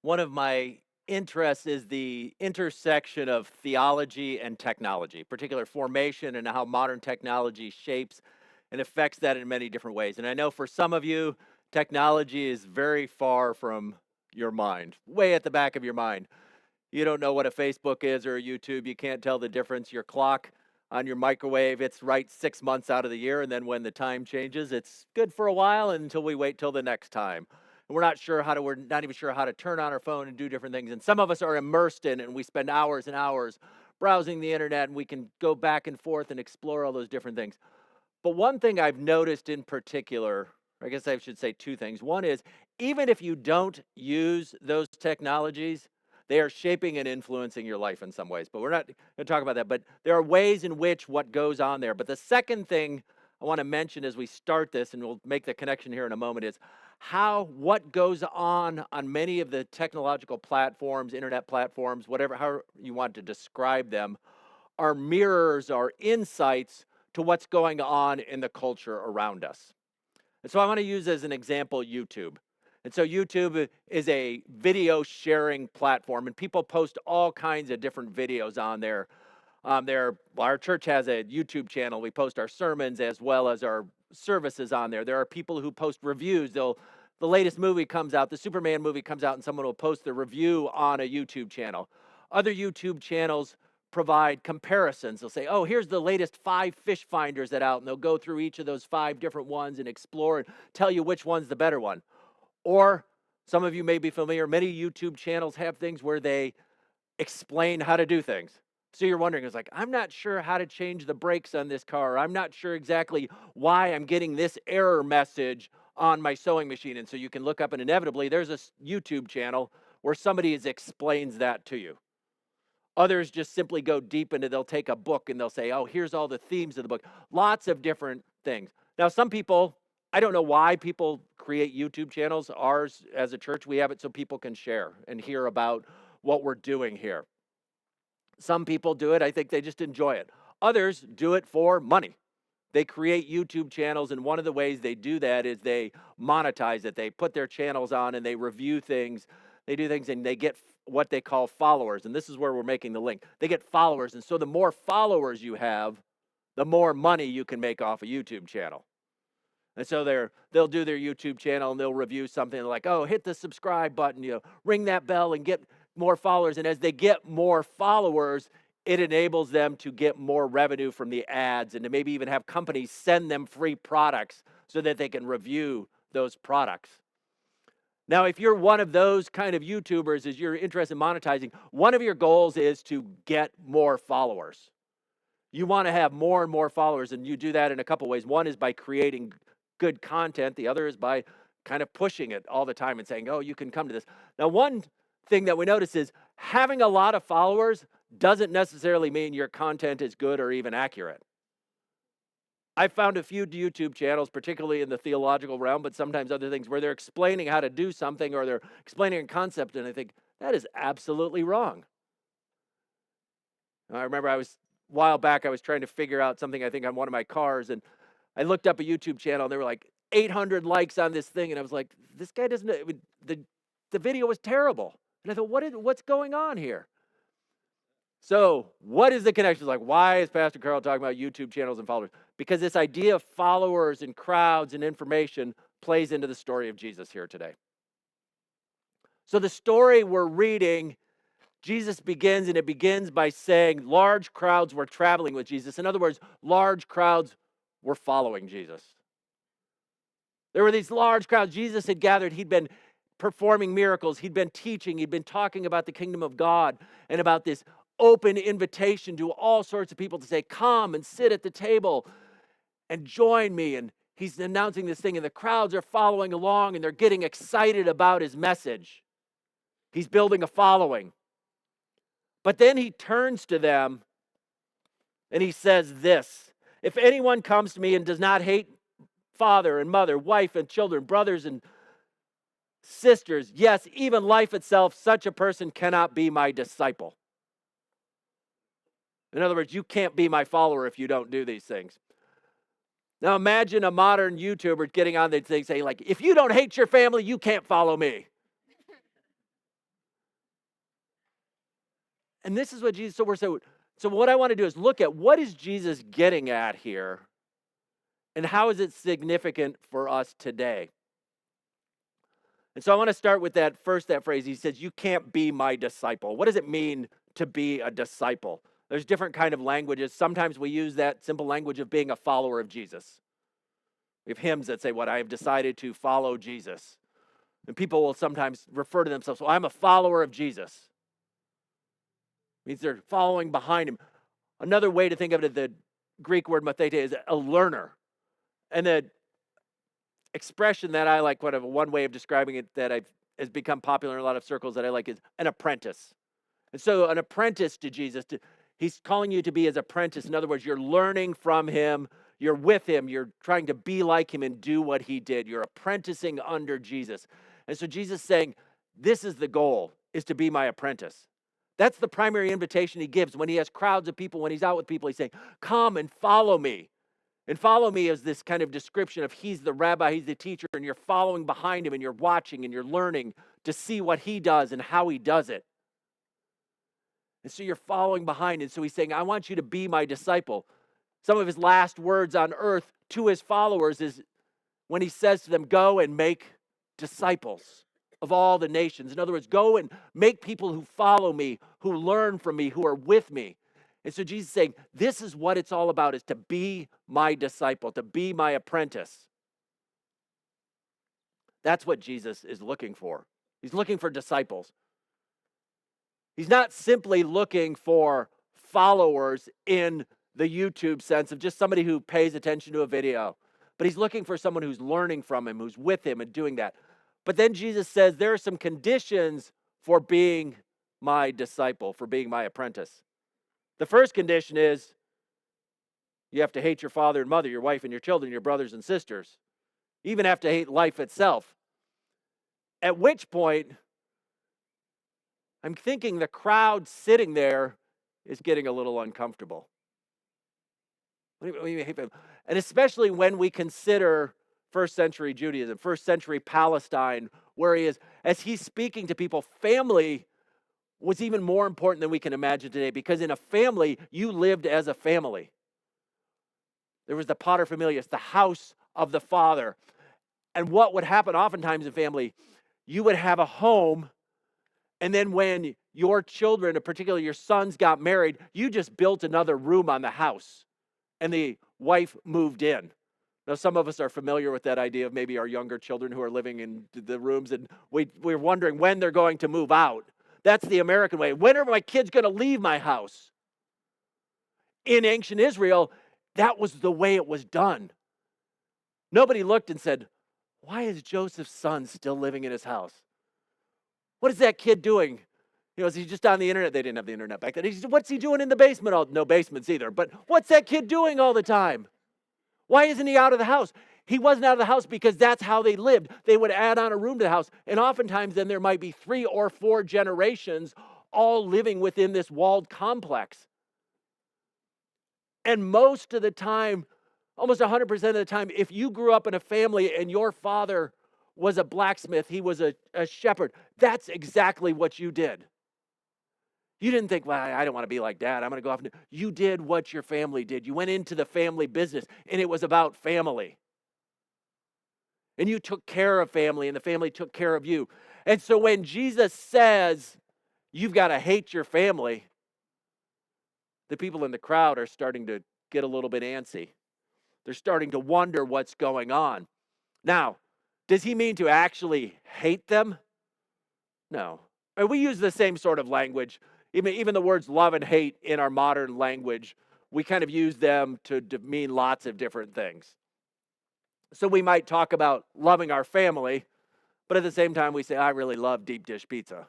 One of my interests is the intersection of theology and technology, particular formation and how modern technology shapes and affects that in many different ways. And I know for some of you, technology is very far from your mind, way at the back of your mind. You don't know what a Facebook is or a YouTube. You can't tell the difference. Your clock on your microwave, it's right 6 months out of the year. And then when the time changes, it's good for a while until we wait till the next time. And we're not even sure how to turn on our phone and do different things. And some of us are immersed in it and we spend hours and hours browsing the internet and we can go back and forth and explore all those different things. But one thing I've noticed in particular, I guess I should say two things. One is, even if you don't use those technologies, they are shaping and influencing your life in some ways. But we're not going to talk about that. But there are ways in which what goes on there. But the second thing I want to mention as we start this, and we'll make the connection here in a moment, is how what goes on many of the technological platforms, internet platforms, whatever, how you want to describe them, are mirrors, are insights to what's going on in the culture around us. And so I want to use as an example YouTube. And so YouTube is a video sharing platform, and people post all kinds of different videos on there. Our church has a YouTube channel. We post our sermons as well as our services on there. There are people who post reviews. The latest movie comes out, the Superman movie comes out, and someone will post the review on a YouTube channel. Other YouTube channels provide comparisons. They'll say, oh, here's the latest 5 fish finders that out, and they'll go through each of those 5 different ones and explore and tell you which one's the better one. Or some of you may be familiar, many YouTube channels have things where they explain how to do things. So you're wondering, it's like, I'm not sure how to change the brakes on this car. I'm not sure exactly why I'm getting this error message on my sewing machine. And so you can look up, and inevitably there's a YouTube channel where somebody explains that to you. Others just simply go deep into, they'll take a book and they'll say, oh, here's all the themes of the book. Lots of different things. Now, some people, I don't know why people create YouTube channels. Ours, as a church, we have it so people can share and hear about what we're doing here. Some people do it, I think they just enjoy it. Others do it for money. They create YouTube channels, and one of the ways they do that is they monetize it. They put their channels on and they review things. They do things and they get what they call followers. And this is where we're making the link. They get followers. And so the more followers you have, the more money you can make off a YouTube channel. And so they'll do their YouTube channel and they'll review something like, oh, hit the subscribe button, ring that bell and get more followers. And as they get more followers, it enables them to get more revenue from the ads and to maybe even have companies send them free products so that they can review those products. Now, if you're one of those kind of YouTubers, as you're interested in monetizing, one of your goals is to get more followers. You want to have more and more followers, and you do that in a couple ways. One is by creating good content. The other is by kind of pushing it all the time and saying, oh, you can come to this. Now, one thing that we notice is having a lot of followers doesn't necessarily mean your content is good or even accurate. I've found a few YouTube channels, particularly in the theological realm, but sometimes other things, where they're explaining how to do something or they're explaining a concept, and I think, that is absolutely wrong. I remember a while back, I was trying to figure out something, I think, on one of my cars, and I looked up a YouTube channel, and there were like 800 likes on this thing, and I was like, this guy doesn't, the video was terrible. And I thought, what's going on here? So what is the connection? Like, why is Pastor Carl talking about YouTube channels and followers? Because this idea of followers and crowds and information plays into the story of Jesus here today. So the story we're reading, Jesus begins, and it begins by saying large crowds were traveling with Jesus. In other words, large crowds were following Jesus. There were these large crowds. Jesus had gathered. He'd been performing miracles. He'd been teaching. He'd been talking about the kingdom of God and about this open invitation to all sorts of people to say, come and sit at the table and join me. And he's announcing this thing, and the crowds are following along, and they're getting excited about his message. He's building a following. But then he turns to them and he says this: if anyone comes to me and does not hate father and mother, wife and children, brothers and sisters, yes, even life itself, such a person cannot be my disciple. In other words, you can't be my follower if you don't do these things. Now imagine a modern YouTuber getting on the thing saying, like, if you don't hate your family, you can't follow me. And this is what Jesus, so what I want to do is look at what is Jesus getting at here and how is it significant for us today? And so I want to start with that phrase. He says, you can't be my disciple. What does it mean to be a disciple? There's different kind of languages. Sometimes we use that simple language of being a follower of Jesus. We have hymns that say, I have decided to follow Jesus. And people will sometimes refer to themselves, well, I'm a follower of Jesus. It means they're following behind him. Another way to think of it, the Greek word mathete, is a learner. And the expression that I like, one way of describing it that has become popular in a lot of circles that I like is an apprentice. And so an apprentice to Jesus, he's calling you to be his apprentice. In other words, you're learning from him, you're with him, you're trying to be like him and do what he did. You're apprenticing under Jesus. And so Jesus is saying, this is the goal, is to be my apprentice. That's the primary invitation he gives when he has crowds of people, when he's out with people, he's saying, come and follow me. And follow me is this kind of description of he's the rabbi, he's the teacher, and you're following behind him and you're watching and you're learning to see what he does and how he does it. And so you're following behind. And so he's saying, I want you to be my disciple. Some of his last words on earth to his followers is when he says to them, go and make disciples of all the nations. In other words, go and make people who follow me, who learn from me, who are with me. And so Jesus is saying, this is what it's all about, is to be my disciple, to be my apprentice. That's what Jesus is looking for. He's looking for disciples. He's not simply looking for followers in the YouTube sense of just somebody who pays attention to a video, but he's looking for someone who's learning from him, who's with him and doing that. But then Jesus says there are some conditions for being my disciple, for being my apprentice. The first condition is you have to hate your father and mother, your wife and your children, your brothers and sisters. You even have to hate life itself. At which point, I'm thinking the crowd sitting there is getting a little uncomfortable. And especially when we consider first century Judaism, first century Palestine, where he is, as he's speaking to people, family was even more important than we can imagine today, because in a family, you lived as a family. There was the paterfamilias, the house of the father. And what would happen oftentimes in family, you would have a home, and then when your children, and particularly your sons, got married, you just built another room on the house, and the wife moved in. Now, some of us are familiar with that idea of maybe our younger children who are living in the rooms, and we're wondering when they're going to move out. That's the American way. When are my kids going to leave my house? In ancient Israel, that was the way it was done. Nobody looked and said, why is Joseph's son still living in his house? What is that kid doing? Is he just on the internet? They didn't have the internet back then. What's he doing in the basement? Oh, no basements either. But what's that kid doing all the time? Why isn't he out of the house? He wasn't out of the house because that's how they lived. They would add on a room to the house. And oftentimes then there might be 3 or 4 generations all living within this walled complex. And most of the time, almost 100% of the time, if you grew up in a family and your father was a blacksmith, he was a shepherd, that's exactly what you did. You didn't think, well, I don't want to be like Dad. I'm going to go off and do. You did what your family did. You went into the family business, and it was about family. And you took care of family, and the family took care of you. And so when Jesus says, you've got to hate your family, the people in the crowd are starting to get a little bit antsy. They're starting to wonder what's going on. Now, does he mean to actually hate them? No. And we use the same sort of language. Even the words love and hate in our modern language, we kind of use them to mean lots of different things. So we might talk about loving our family, but at the same time we say, I really love deep dish pizza.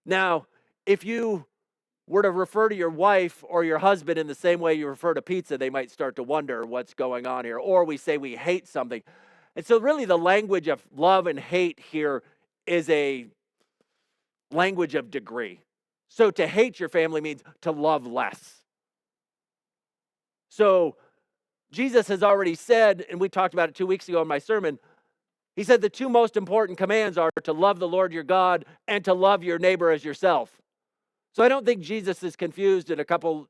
Now, if you were to refer to your wife or your husband in the same way you refer to pizza, they might start to wonder what's going on here. Or we say we hate something. And so really the language of love and hate here is a language of degree. So to hate your family means to love less. So Jesus has already said, and we talked about it 2 weeks ago in my sermon, he said the 2 most important commands are to love the Lord your God and to love your neighbor as yourself. So I don't think Jesus is confused in a couple,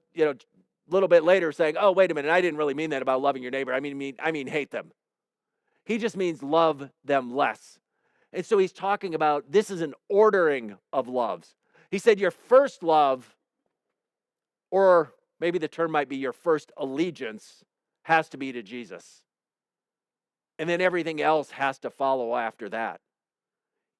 little bit later saying, oh, wait a minute, I didn't really mean that about loving your neighbor. I mean hate them. He just means love them less. And so he's talking about this is an ordering of loves. He said your first love, or maybe the term might be your first allegiance, has to be to Jesus. And then everything else has to follow after that.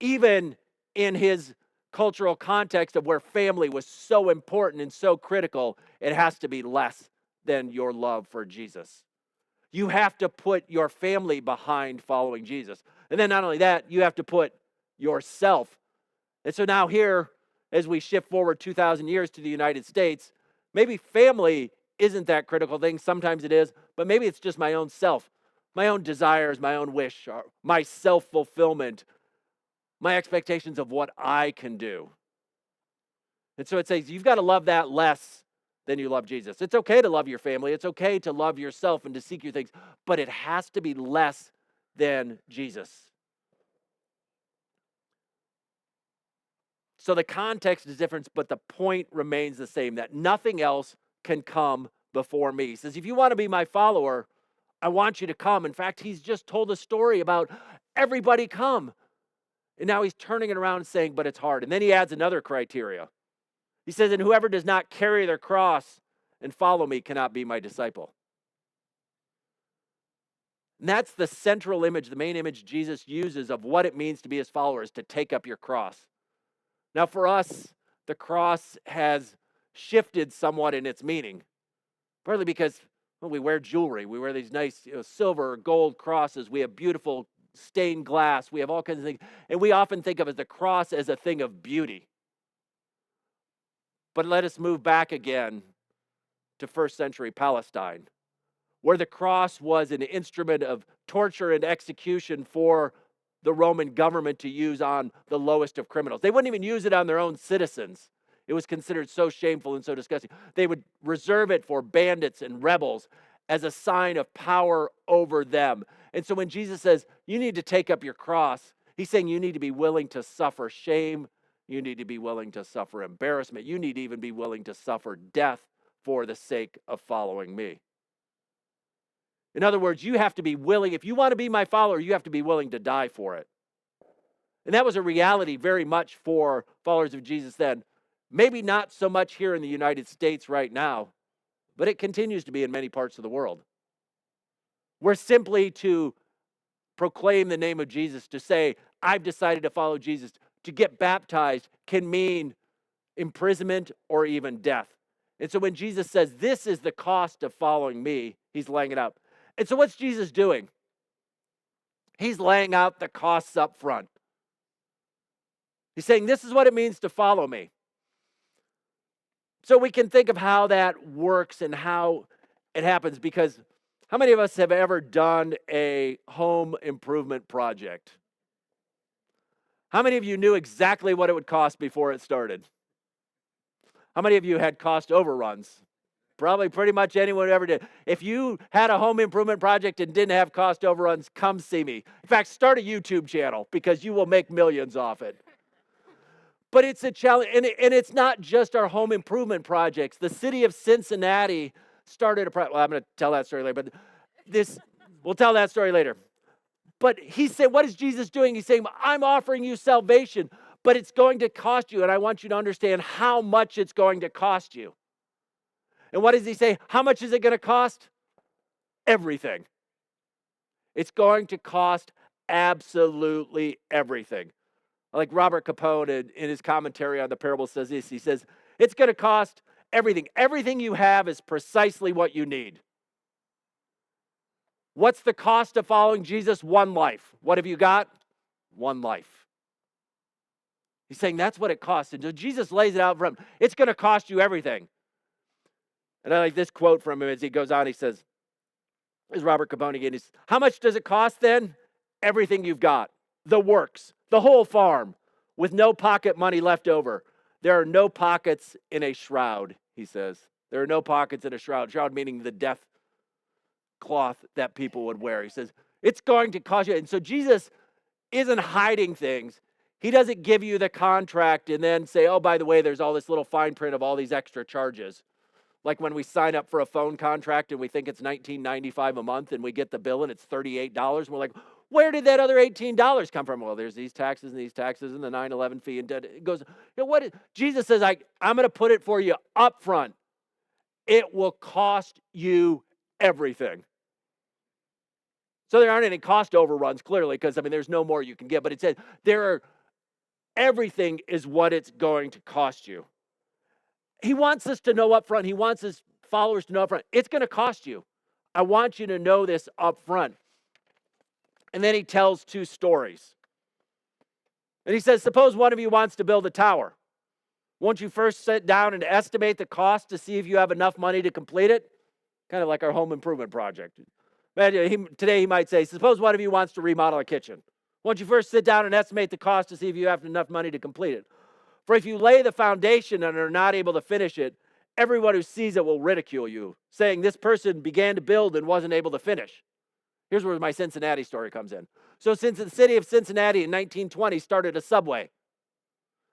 Even in his cultural context of where family was so important and so critical, it has to be less than your love for Jesus. You have to put your family behind following Jesus. And then not only that, you have to put yourself. And so now here, as we shift forward 2,000 years to the United States, maybe family isn't that critical thing. Sometimes it is, but maybe it's just my own self, my own desires, my own wish, my self-fulfillment, my expectations of what I can do. And so it says you've got to love that less than you love Jesus. It's okay to love your family. It's okay to love yourself and to seek your things, but it has to be less than Jesus. So the context is different, but the point remains the same, that nothing else can come before me. He says, if you want to be my follower, I want you to come. In fact, he's just told a story about everybody come. And now he's turning it around and saying, but it's hard. And then he adds another criteria. He says, and whoever does not carry their cross and follow me cannot be my disciple. And that's the central image, the main image Jesus uses of what it means to be his followers, to take up your cross. Now for us, the cross has shifted somewhat in its meaning, partly because we wear jewelry. We wear these nice silver or gold crosses. We have beautiful stained glass. We have all kinds of things. And we often think of the cross as a thing of beauty. But let us move back again to first century Palestine, where the cross was an instrument of torture and execution for the Roman government to use on the lowest of criminals. They wouldn't even use it on their own citizens. It was considered so shameful and so disgusting. They would reserve it for bandits and rebels as a sign of power over them. And so when Jesus says, you need to take up your cross, he's saying you need to be willing to suffer shame. You need to be willing to suffer embarrassment. You need to even be willing to suffer death for the sake of following me. In other words, you have to be willing. If you want to be my follower, you have to be willing to die for it. And that was a reality very much for followers of Jesus then. Maybe not so much here in the United States right now, but it continues to be in many parts of the world. We're simply to proclaim the name of Jesus, to say, I've decided to follow Jesus, to get baptized can mean imprisonment or even death. And so when Jesus says, this is the cost of following me, he's laying it out. And so what's Jesus doing? He's laying out the costs up front. He's saying, this is what it means to follow me. So we can think of how that works and how it happens, because how many of us have ever done a home improvement project? How many of you knew exactly what it would cost before it started? How many of you had cost overruns? Probably pretty much anyone who ever did. If you had a home improvement project and didn't have cost overruns, come see me. In fact, start a YouTube channel because you will make millions off it. But it's a challenge, and it's not just our home improvement projects. The city of Cincinnati started a project. Well, I'm going to tell that story later, but we'll tell that story later. But he said, what is Jesus doing? He's saying, I'm offering you salvation, but it's going to cost you, and I want you to understand how much it's going to cost you. And what does he say? How much is it going to cost? Everything. It's going to cost absolutely everything. Like Robert Capone in his commentary on the parable says this. He says, it's going to cost everything. Everything you have is precisely what you need. What's the cost of following Jesus? One life. What have you got? One life. He's saying that's what it costs. And so Jesus lays it out for him. It's going to cost you everything. And I like this quote from him as he goes on. He says, this is Robert Capone again. He says, how much does it cost then? Everything you've got. The works. The whole farm. With no pocket money left over. There are no pockets in a shroud, he says. There are no pockets in a shroud. Shroud meaning the death cloth that people would wear. He says, it's going to cost you. And so Jesus isn't hiding things. He doesn't give you the contract and then say, oh, by the way, there's all this little fine print of all these extra charges. Like when we sign up for a phone contract and we think it's $19.95 a month and we get the bill and it's $38. We're like, where did that other $18 come from? Well, there's these taxes and the 9/11 fee. And it goes, Jesus says, I'm going to put it for you up front. It will cost you everything. So there aren't any cost overruns, clearly, because, there's no more you can get. But it says everything is what it's going to cost you. He wants us to know up front. He wants his followers to know up front. It's going to cost you. I want you to know this up front. And then he tells two stories. And he says, suppose one of you wants to build a tower. Won't you first sit down and estimate the cost to see if you have enough money to complete it? Kind of like our home improvement project. Today he might say, suppose one of you wants to remodel a kitchen. Won't you first sit down and estimate the cost to see if you have enough money to complete it? For if you lay the foundation and are not able to finish it, everyone who sees it will ridicule you, saying this person began to build and wasn't able to finish. Here's where my Cincinnati story comes in. So since the city of Cincinnati in 1920 started a subway,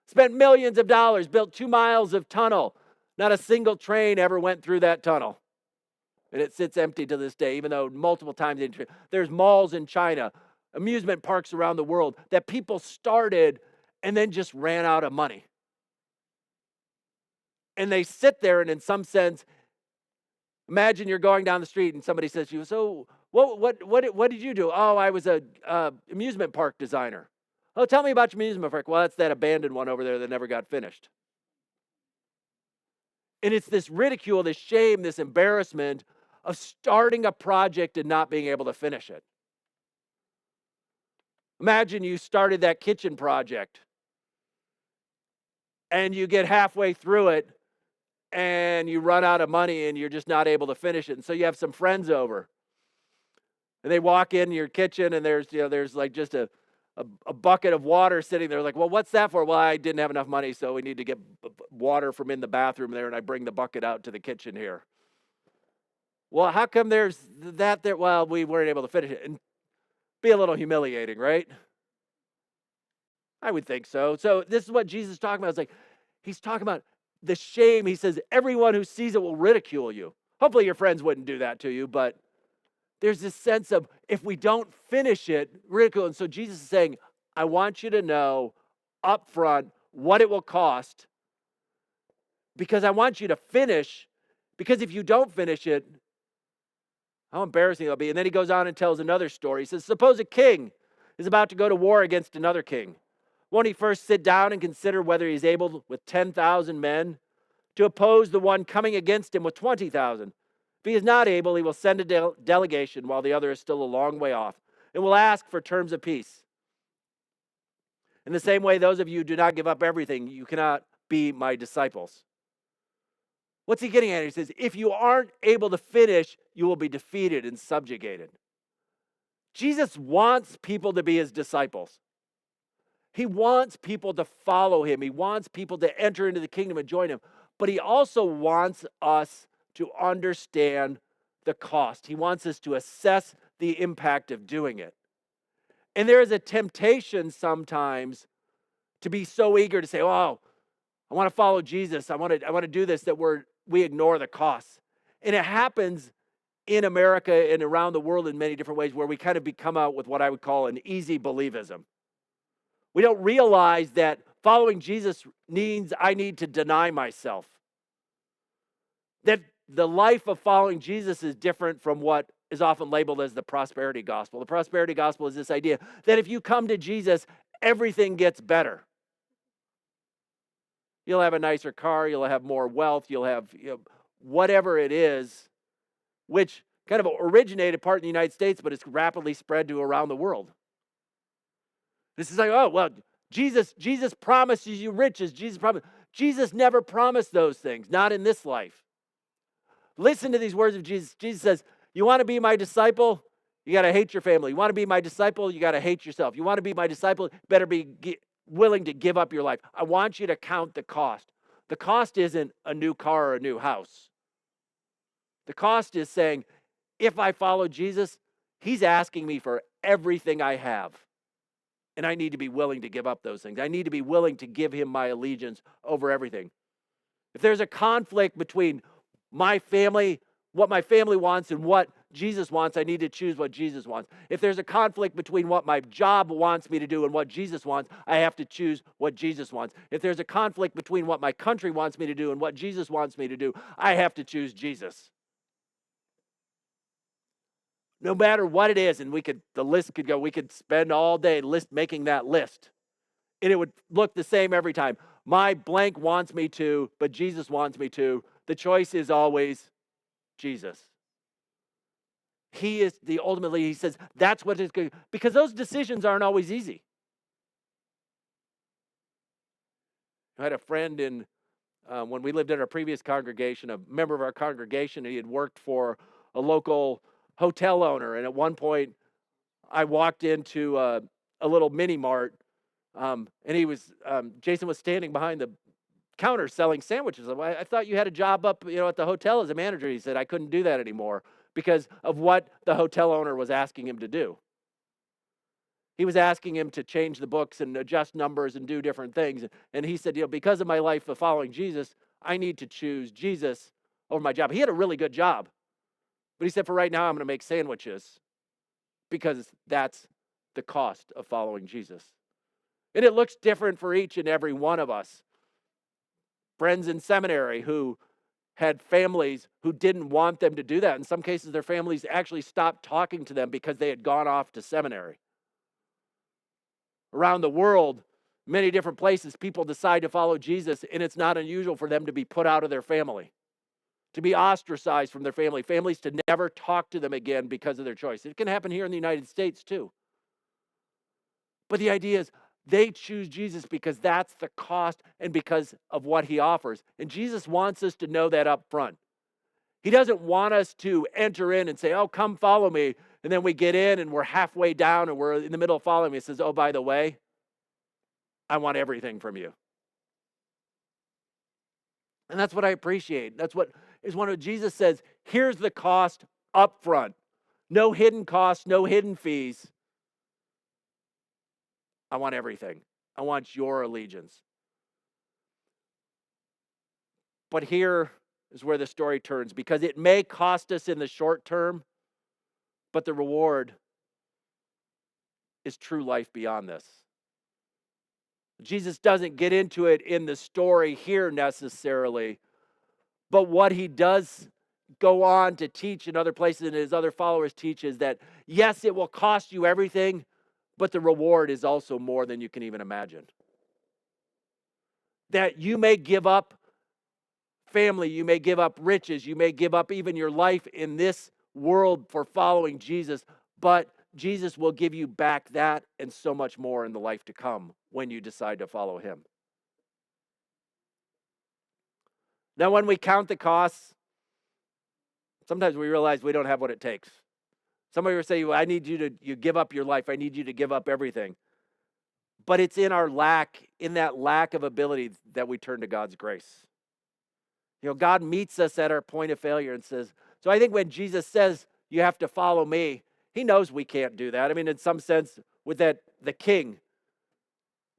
spent millions of dollars, built 2 miles of tunnel, not a single train ever went through that tunnel. And it sits empty to this day, even though multiple times there's malls in China, amusement parks around the world that people started and then just ran out of money. And they sit there, and in some sense, imagine you're going down the street and somebody says to you, so what did you do? Oh, I was a amusement park designer. Oh, tell me about your amusement park. Well, that's that abandoned one over there that never got finished. And it's this ridicule, this shame, this embarrassment of starting a project and not being able to finish it. Imagine you started that kitchen project and you get halfway through it and you run out of money and you're just not able to finish it. And so you have some friends over and they walk in your kitchen and there's like just a bucket of water sitting there. Like, well, what's that for? Well, I didn't have enough money, so we need to get water from in the bathroom there, and I bring the bucket out to the kitchen here. Well, how come there's that there? Well, we weren't able to finish it. And be a little humiliating, right? I would think so. So this is what Jesus is talking about. It's like he's talking about the shame. He says, everyone who sees it will ridicule you. Hopefully your friends wouldn't do that to you, but there's this sense of if we don't finish it, ridicule. And so Jesus is saying, I want you to know up front what it will cost because I want you to finish, because if you don't finish it, how embarrassing it'll be. And then he goes on and tells another story. He says, suppose a king is about to go to war against another king. Won't he first sit down and consider whether he's able with 10,000 men to oppose the one coming against him with 20,000? If he is not able, he will send a delegation while the other is still a long way off and will ask for terms of peace. In the same way, those of you who do not give up everything, you cannot be my disciples. What's he getting at? He says, if you aren't able to finish, you will be defeated and subjugated. Jesus wants people to be his disciples. He wants people to follow him. He wants people to enter into the kingdom and join him. But he also wants us to understand the cost. He wants us to assess the impact of doing it. And there is a temptation sometimes to be so eager to say, oh, I want to follow Jesus. I want to do this, that we ignore the costs. And it happens in America and around the world in many different ways where we kind of become out with what I would call an easy believism. We don't realize that following Jesus means I need to deny myself. That the life of following Jesus is different from what is often labeled as the prosperity gospel. The prosperity gospel is this idea that if you come to Jesus, everything gets better. You'll have a nicer car, you'll have more wealth, you'll have whatever it is, which kind of originated part in the United States, but it's rapidly spread to around the world. This is like, oh, well, Jesus promises you riches. Jesus never promised those things, not in this life. Listen to these words of Jesus. Jesus says, you want to be my disciple? You got to hate your family. You want to be my disciple? You got to hate yourself. You want to be my disciple? You better be willing to give up your life. I want you to count the cost. The cost isn't a new car or a new house. The cost is saying, if I follow Jesus, he's asking me for everything I have. And I need to be willing to give up those things. I need to be willing to give him my allegiance over everything. If there's a conflict between my family, what my family wants, and what Jesus wants, I need to choose what Jesus wants. If there's a conflict between what my job wants me to do and what Jesus wants, I have to choose what Jesus wants. If there's a conflict between what my country wants me to do and what Jesus wants me to do, I have to choose Jesus. No matter what it is, and the list could go, we could spend all day making that list. And it would look the same every time. My blank wants me to, but Jesus wants me to. The choice is always Jesus. He is ultimately, he says, that's what it's going to, because those decisions aren't always easy. I had a friend when we lived in our previous congregation, a member of our congregation, he had worked for a local hotel owner. And at one point, I walked into a little mini mart, and Jason was standing behind the counter selling sandwiches. I thought you had a job up, at the hotel as a manager. He said, I couldn't do that anymore because of what the hotel owner was asking him to do. He was asking him to change the books and adjust numbers and do different things. And he said, because of my life of following Jesus, I need to choose Jesus over my job. He had a really good job. But he said, for right now, I'm going to make sandwiches because that's the cost of following Jesus. And it looks different for each and every one of us. Friends in seminary who had families who didn't want them to do that. In some cases, their families actually stopped talking to them because they had gone off to seminary. Around the world, many different places, people decide to follow Jesus, and it's not unusual for them to be put out of their family, to be ostracized from their family, families to never talk to them again because of their choice. It can happen here in the United States too. But the idea is they choose Jesus because that's the cost and because of what he offers. And Jesus wants us to know that up front. He doesn't want us to enter in and say, oh, come follow me. And then we get in and we're halfway down and we're in the middle of following me. He says, oh, by the way, I want everything from you. And that's what I appreciate. That's what is one of Jesus says, here's the cost up front. No hidden costs, no hidden fees. I want everything. I want your allegiance. But here is where the story turns, because it may cost us in the short term, but the reward is true life beyond this. Jesus doesn't get into it in the story here necessarily, but what he does go on to teach in other places and his other followers teach is that, yes, it will cost you everything, but the reward is also more than you can even imagine. That you may give up family, you may give up riches, you may give up even your life in this world for following Jesus, but Jesus will give you back that and so much more in the life to come when you decide to follow him. Now, when we count the costs, sometimes we realize we don't have what it takes. Somebody will say, well, I need you give up your life. I need you to give up everything. But it's in that lack of ability that we turn to God's grace. God meets us at our point of failure and says, so I think when Jesus says, you have to follow me, he knows we can't do that. I mean, in some sense, with the king,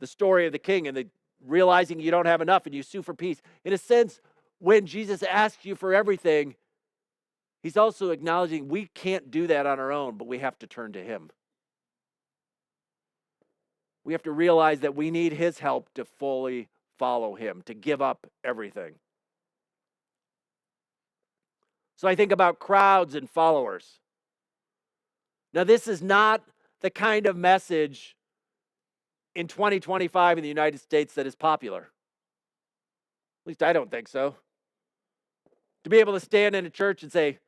the story of the king and the realizing you don't have enough and you sue for peace. In a sense, when Jesus asks you for everything, he's also acknowledging we can't do that on our own, but we have to turn to him. We have to realize that we need his help to fully follow him, to give up everything. So I think about crowds and followers. Now, this is not the kind of message in 2025 in the United States that is popular. At least I don't think so. To be able to stand in a church and say,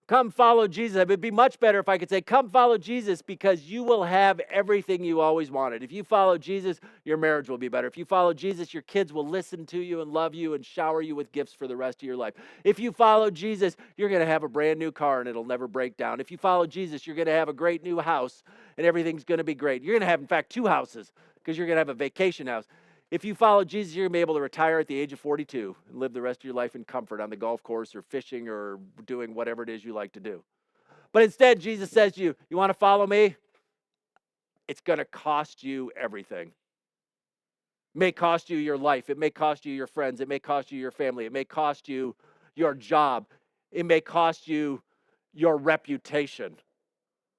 come follow Jesus. It would be much better if I could say, come follow Jesus because you will have everything you always wanted. If you follow Jesus, your marriage will be better. If you follow Jesus, your kids will listen to you and love you and shower you with gifts for the rest of your life. If you follow Jesus, you're going to have a brand new car and it'll never break down. If you follow Jesus, you're going to have a great new house and everything's going to be great. You're going to have, in fact, 2 houses because you're going to have a vacation house. If you follow Jesus, you're going to be able to retire at the age of 42 and live the rest of your life in comfort on the golf course or fishing or doing whatever it is you like to do. But instead, Jesus says to you, you want to follow me? it's going to cost you everything. It may cost you your life. It may cost you your friends. It may cost you your family. It may cost you your job. It may cost you your reputation,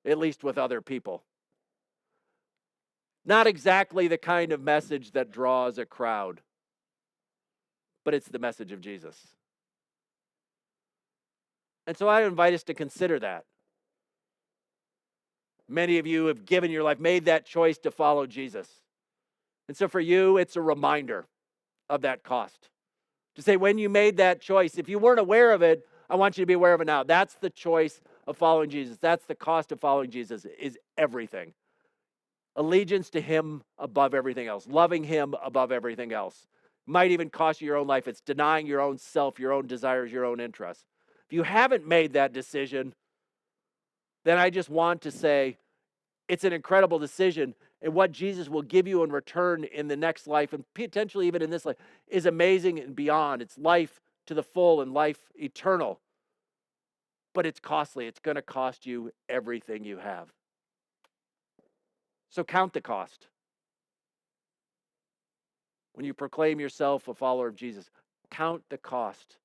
at least with other people. Not exactly the kind of message that draws a crowd, but it's the message of Jesus. And so I invite us to consider that. Many of you have given your life, made that choice to follow Jesus. And so for you, it's a reminder of that cost. To say, when you made that choice, if you weren't aware of it, I want you to be aware of it now. That's the choice of following Jesus. That's the cost of following Jesus, is everything. Allegiance to him above everything else. Loving him above everything else. Might even cost you your own life. It's denying your own self, your own desires, your own interests. If you haven't made that decision, then I just want to say it's an incredible decision. And what Jesus will give you in return in the next life, and potentially even in this life, is amazing and beyond. It's life to the full and life eternal. But it's costly. It's going to cost you everything you have. So count the cost. When you proclaim yourself a follower of Jesus, count the cost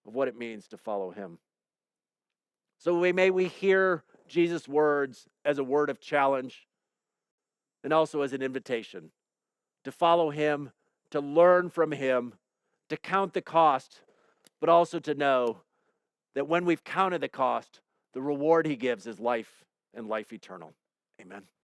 of what it means to follow him. So may we hear Jesus' words as a word of challenge and also as an invitation to follow him, to learn from him, to count the cost, but also to know that when we've counted the cost, the reward he gives is life and life eternal. Amen.